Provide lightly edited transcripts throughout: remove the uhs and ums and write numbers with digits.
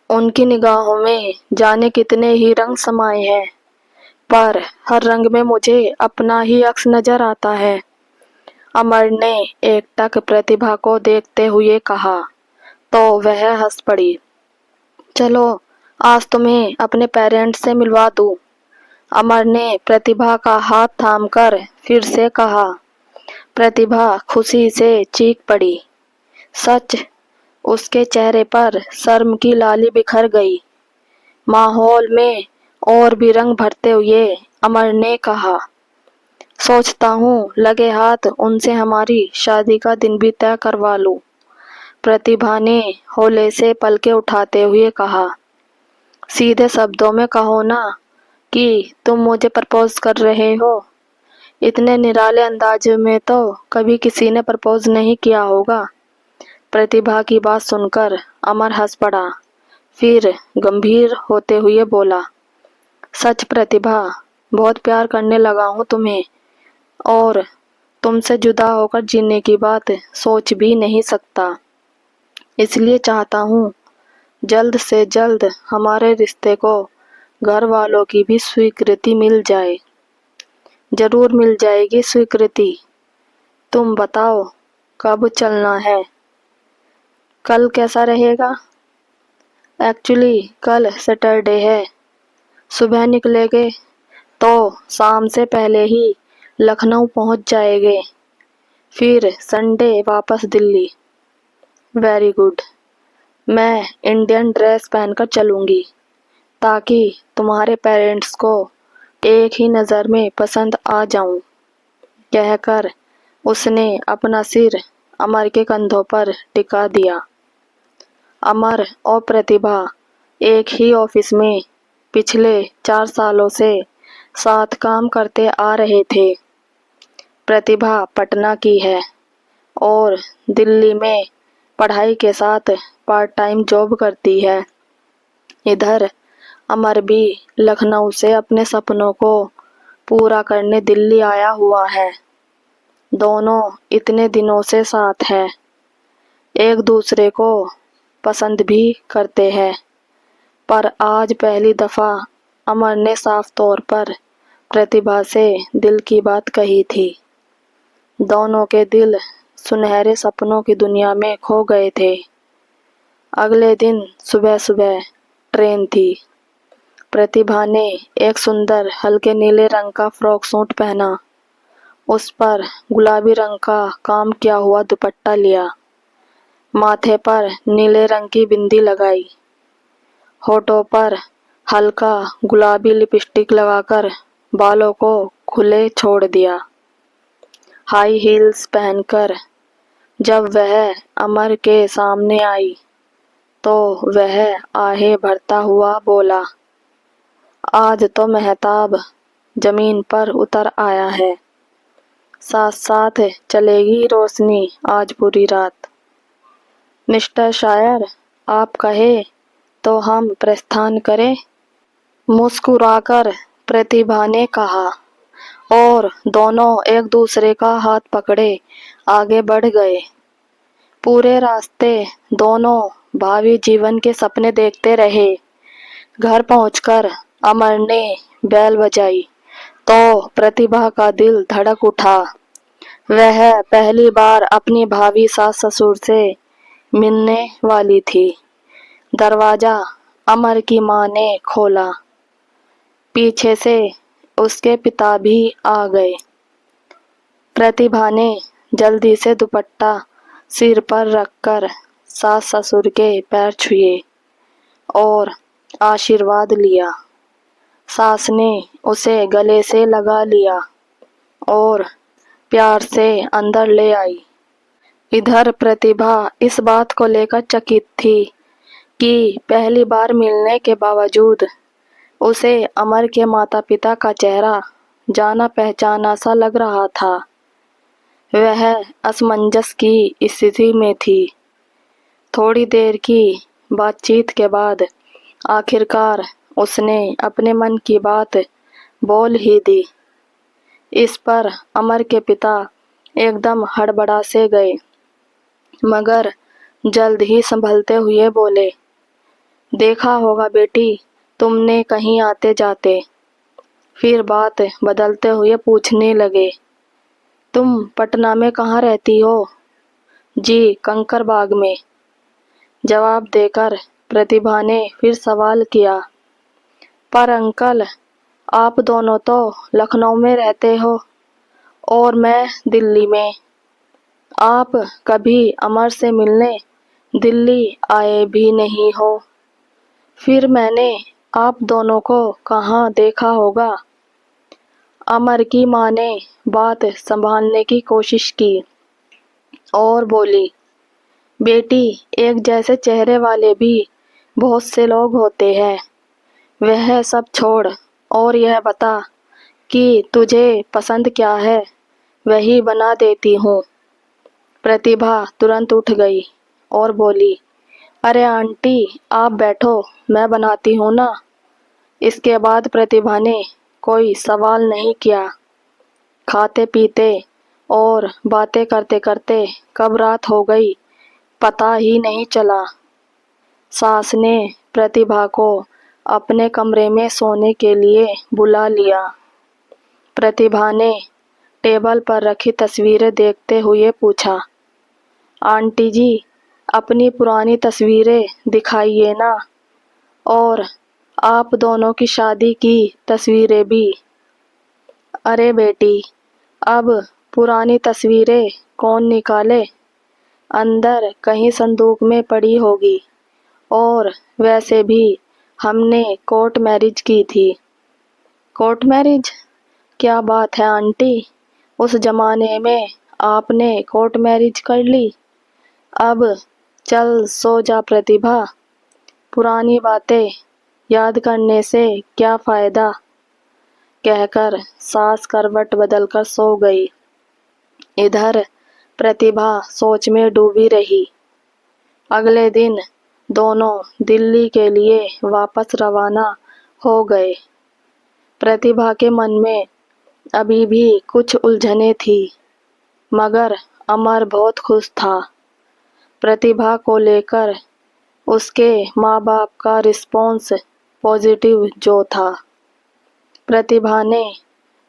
उनकी निगाहों में जाने कितने ही रंग समाये हैं, पर हर रंग में मुझे अपना ही अक्स नजर आता है। अमर ने एकटक प्रतिभा को देखते हुए कहा, तो वह हंस पड़ी। चलो आज तुम्हें अपने पेरेंट्स से मिलवा दूं। अमर ने प्रतिभा का हाथ थामकर फिर से कहा। प्रतिभा खुशी से चीख पड़ी। सच? उसके चेहरे पर शर्म की लाली बिखर गई। माहौल में और भी रंग भरते हुए अमर ने कहा, सोचता हूँ लगे हाथ उनसे हमारी शादी का दिन भी तय करवा लूं। प्रतिभा ने हौले से पलके उठाते हुए कहा, सीधे शब्दों में कहो ना कि तुम मुझे प्रपोज कर रहे हो। इतने निराले अंदाज में तो कभी किसी ने प्रपोज नहीं किया होगा। प्रतिभा की बात सुनकर अमर हंस पड़ा, फिर गंभीर होते हुए बोला, सच प्रतिभा, बहुत प्यार करने लगा हूँ तुम्हें और तुमसे जुदा होकर जीने की बात सोच भी नहीं सकता। इसलिए चाहता हूँ जल्द से जल्द हमारे रिश्ते को घर वालों की भी स्वीकृति मिल जाए। जरूर मिल जाएगी स्वीकृति। तुम बताओ कब चलना है? कल कैसा रहेगा? एक्चुअली कल सैटरडे है। सुबह निकलेंगे तो शाम से पहले ही लखनऊ पहुंच जाएंगे, फिर संडे वापस दिल्ली। Very good. मैं इंडियन ड्रेस पहनकर चलूंगी ताकि तुम्हारे पेरेंट्स को एक ही नज़र में पसंद आ जाऊं। कहकर उसने अपना सिर अमर के कंधों पर टिका दिया। अमर और प्रतिभा एक ही ऑफिस में पिछले 4 सालों से साथ काम करते आ रहे थे। प्रतिभा पटना की है और दिल्ली में पढ़ाई के साथ पार्ट टाइम जॉब करती है। इधर अमर भी लखनऊ से अपने सपनों को पूरा करने दिल्ली आया हुआ है। दोनों इतने दिनों से साथ हैं, एक दूसरे को पसंद भी करते हैं, पर आज पहली दफा अमर ने साफ तौर पर प्रतिभा से दिल की बात कही थी। दोनों के दिल सुनहरे सपनों की दुनिया में खो गए थे। अगले दिन सुबह सुबह ट्रेन थी। प्रतिभा ने एक सुंदर हल्के नीले रंग का फ्रॉक सूट पहना, उस पर गुलाबी रंग का काम किया हुआ दुपट्टा लिया, माथे पर नीले रंग की बिंदी लगाई, होठों पर हल्का गुलाबी लिपस्टिक लगाकर बालों को खुले छोड़ दिया। हाई हील्स पहनकर जब वह अमर के सामने आई तो वह आहें भरता हुआ बोला, आज तो महताब जमीन पर उतर आया है। साथ साथ चलेगी रोशनी आज पूरी रात। मिस्टर शायर, आप कहे तो हम प्रस्थान करें? मुस्कुराकर प्रतिभा ने कहा और दोनों एक दूसरे का हाथ पकड़े आगे बढ़ गए। पूरे रास्ते दोनों भावी जीवन के सपने देखते रहे। घर पहुंचकर अमर ने बेल बजाई तो प्रतिभा का दिल धड़क उठा। वह पहली बार अपनी भावी सास ससुर से मिलने वाली थी। दरवाजा अमर की मां ने खोला। पीछे से उसके पिता भी आ गए। प्रतिभा ने जल्दी से दुपट्टा सिर पर रखकर सास ससुर के पैर छुए और आशीर्वाद लिया। सास ने उसे गले से लगा लिया और प्यार से अंदर ले आई। इधर प्रतिभा इस बात को लेकर चकित थी कि पहली बार मिलने के बावजूद उसे अमर के माता पिता का चेहरा जाना पहचाना सा लग रहा था। वह असमंजस की स्थिति में थी। थोड़ी देर की बातचीत के बाद आखिरकार उसने अपने मन की बात बोल ही दी। इस पर अमर के पिता एकदम हड़बड़ा से गए, मगर जल्द ही संभलते हुए बोले, देखा होगा बेटी तुमने कहीं आते जाते। फिर बात बदलते हुए पूछने लगे, तुम पटना में कहाँ रहती हो? जी कंकरबाग में। जवाब देकर प्रतिभा ने फिर सवाल किया, पर अंकल आप दोनों तो लखनऊ में रहते हो और मैं दिल्ली में। आप कभी अमर से मिलने दिल्ली आए भी नहीं हो। फिर मैंने आप दोनों को कहाँ देखा होगा? अमर की माँ ने बात संभालने की कोशिश की और बोली, बेटी एक जैसे चेहरे वाले भी बहुत से लोग होते हैं। वह सब छोड़ और यह बता कि तुझे पसंद क्या है, वही बना देती हूँ। प्रतिभा तुरंत उठ गई और बोली, अरे आंटी आप बैठो, मैं बनाती हूँ ना। इसके बाद प्रतिभा ने कोई सवाल नहीं किया। खाते पीते और बातें करते करते कब रात हो गई पता ही नहीं चला। सास ने प्रतिभा को अपने कमरे में सोने के लिए बुला लिया। प्रतिभा ने टेबल पर रखी तस्वीरें देखते हुए पूछा, आंटी जी अपनी पुरानी तस्वीरें दिखाइए ना, और आप दोनों की शादी की तस्वीरें भी। अरे बेटी अब पुरानी तस्वीरें कौन निकाले, अंदर कहीं संदूक में पड़ी होगी। और वैसे भी हमने कोर्ट मैरिज की थी। Court marriage? क्या बात है आंटी, उस जमाने में आपने कोर्ट मैरिज कर ली? अब चल सो जा प्रतिभा, पुरानी बातें याद करने से क्या फायदा। कहकर सास करवट बदलकर सो गई। इधर प्रतिभा सोच में डूबी रही। अगले दिन दोनों दिल्ली के लिए वापस रवाना हो गए। प्रतिभा के मन में अभी भी कुछ उलझने थी, मगर अमर बहुत खुश था। प्रतिभा को लेकर उसके माँ बाप का रिस्पॉन्स पॉजिटिव जो था। प्रतिभा ने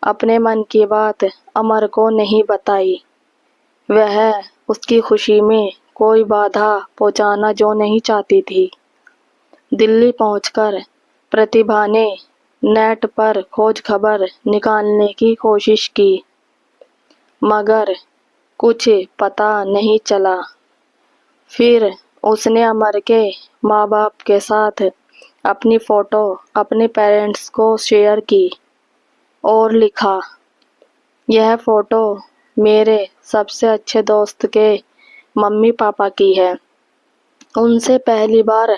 अपने मन की बात अमर को नहीं बताई। वह उसकी खुशी में कोई बाधा पहुंचाना जो नहीं चाहती थी। दिल्ली पहुंचकर प्रतिभा ने नेट पर खोज खबर निकालने की कोशिश की, मगर कुछ पता नहीं चला। फिर उसने अमर के माँ बाप के साथ अपनी फ़ोटो अपने पेरेंट्स को शेयर की और लिखा, यह फ़ोटो मेरे सबसे अच्छे दोस्त के मम्मी पापा की है। उनसे पहली बार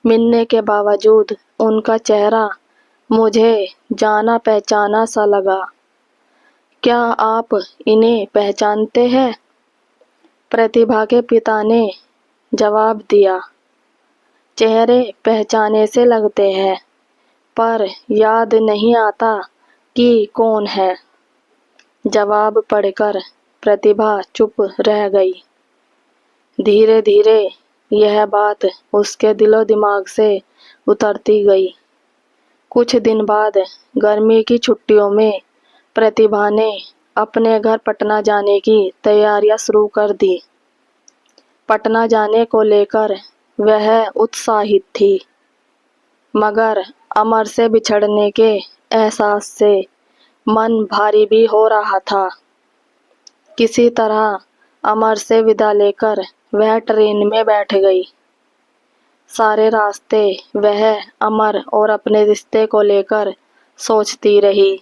मिलने के बावजूद उनका चेहरा मुझे जाना पहचाना सा लगा। क्या आप इन्हें पहचानते हैं? प्रतिभा के पिता ने जवाब दिया, चेहरे पहचाने से लगते हैं, पर याद नहीं आता कि कौन है। जवाब पढ़कर प्रतिभा चुप रह गई। धीरे धीरे यह बात उसके दिलो दिमाग से उतरती गई। कुछ दिन बाद गर्मी की छुट्टियों में प्रतिभा ने अपने घर पटना जाने की तैयारियां शुरू कर दी। पटना जाने को लेकर वह उत्साहित थी, मगर अमर से बिछड़ने के एहसास से मन भारी भी हो रहा था। किसी तरह अमर से विदा लेकर वह ट्रेन में बैठ गई। सारे रास्ते वह अमर और अपने रिश्ते को लेकर सोचती रही।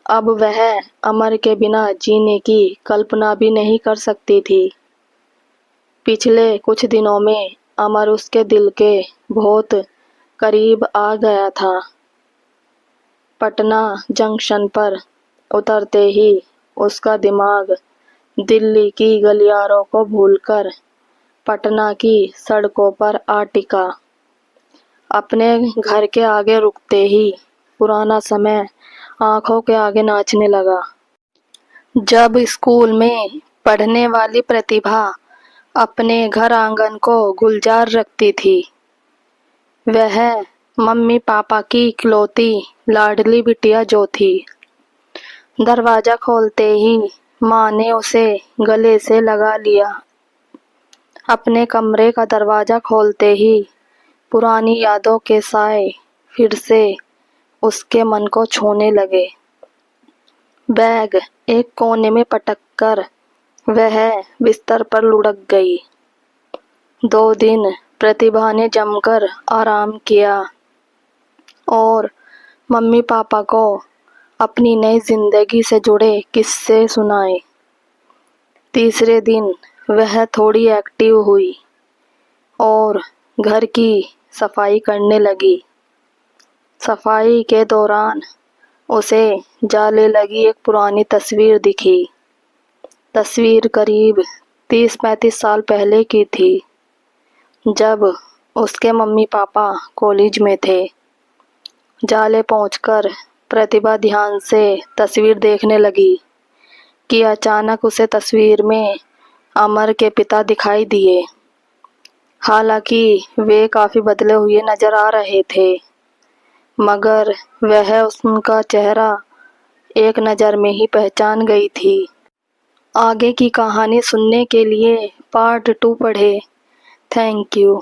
अब वह अमर के बिना जीने की कल्पना भी नहीं कर सकती थी। पिछले कुछ दिनों में अमर उसके दिल के बहुत करीब आ गया था। पटना जंक्शन पर उतरते ही उसका दिमाग दिल्ली की गलियारों को भूलकर पटना की सड़कों पर आ टिका। अपने घर के आगे रुकते ही पुराना समय आंखों के आगे नाचने लगा। जब स्कूल में पढ़ने वाली प्रतिभा अपने घर आंगन को गुलजार रखती थी, वह मम्मी पापा की इकलौती लाडली बिटिया जो थी। दरवाजा खोलते ही माँ ने उसे गले से लगा लिया। अपने कमरे का दरवाजा खोलते ही पुरानी यादों के साए फिर से उसके मन को छूने लगे। बैग एक कोने में पटक कर वह बिस्तर पर लुढ़क गई। 2 दिन प्रतिभा ने जमकर आराम किया और मम्मी पापा को अपनी नई जिंदगी से जुड़े किस्से सुनाए। तीसरे दिन वह थोड़ी एक्टिव हुई और घर की सफाई करने लगी। सफाई के दौरान उसे जाले लगी एक पुरानी तस्वीर दिखी। तस्वीर करीब 30-35 साल पहले की थी, जब उसके मम्मी पापा कॉलेज में थे। जाले पहुंचकर प्रतिभा ध्यान से तस्वीर देखने लगी कि अचानक उसे तस्वीर में अमर के पिता दिखाई दिए। हालांकि वे काफी बदले हुए नजर आ रहे थे, मगर वह उनका चेहरा एक नज़र में ही पहचान गई थी। आगे की कहानी सुनने के लिए पार्ट 2 पढ़ें। Thank you.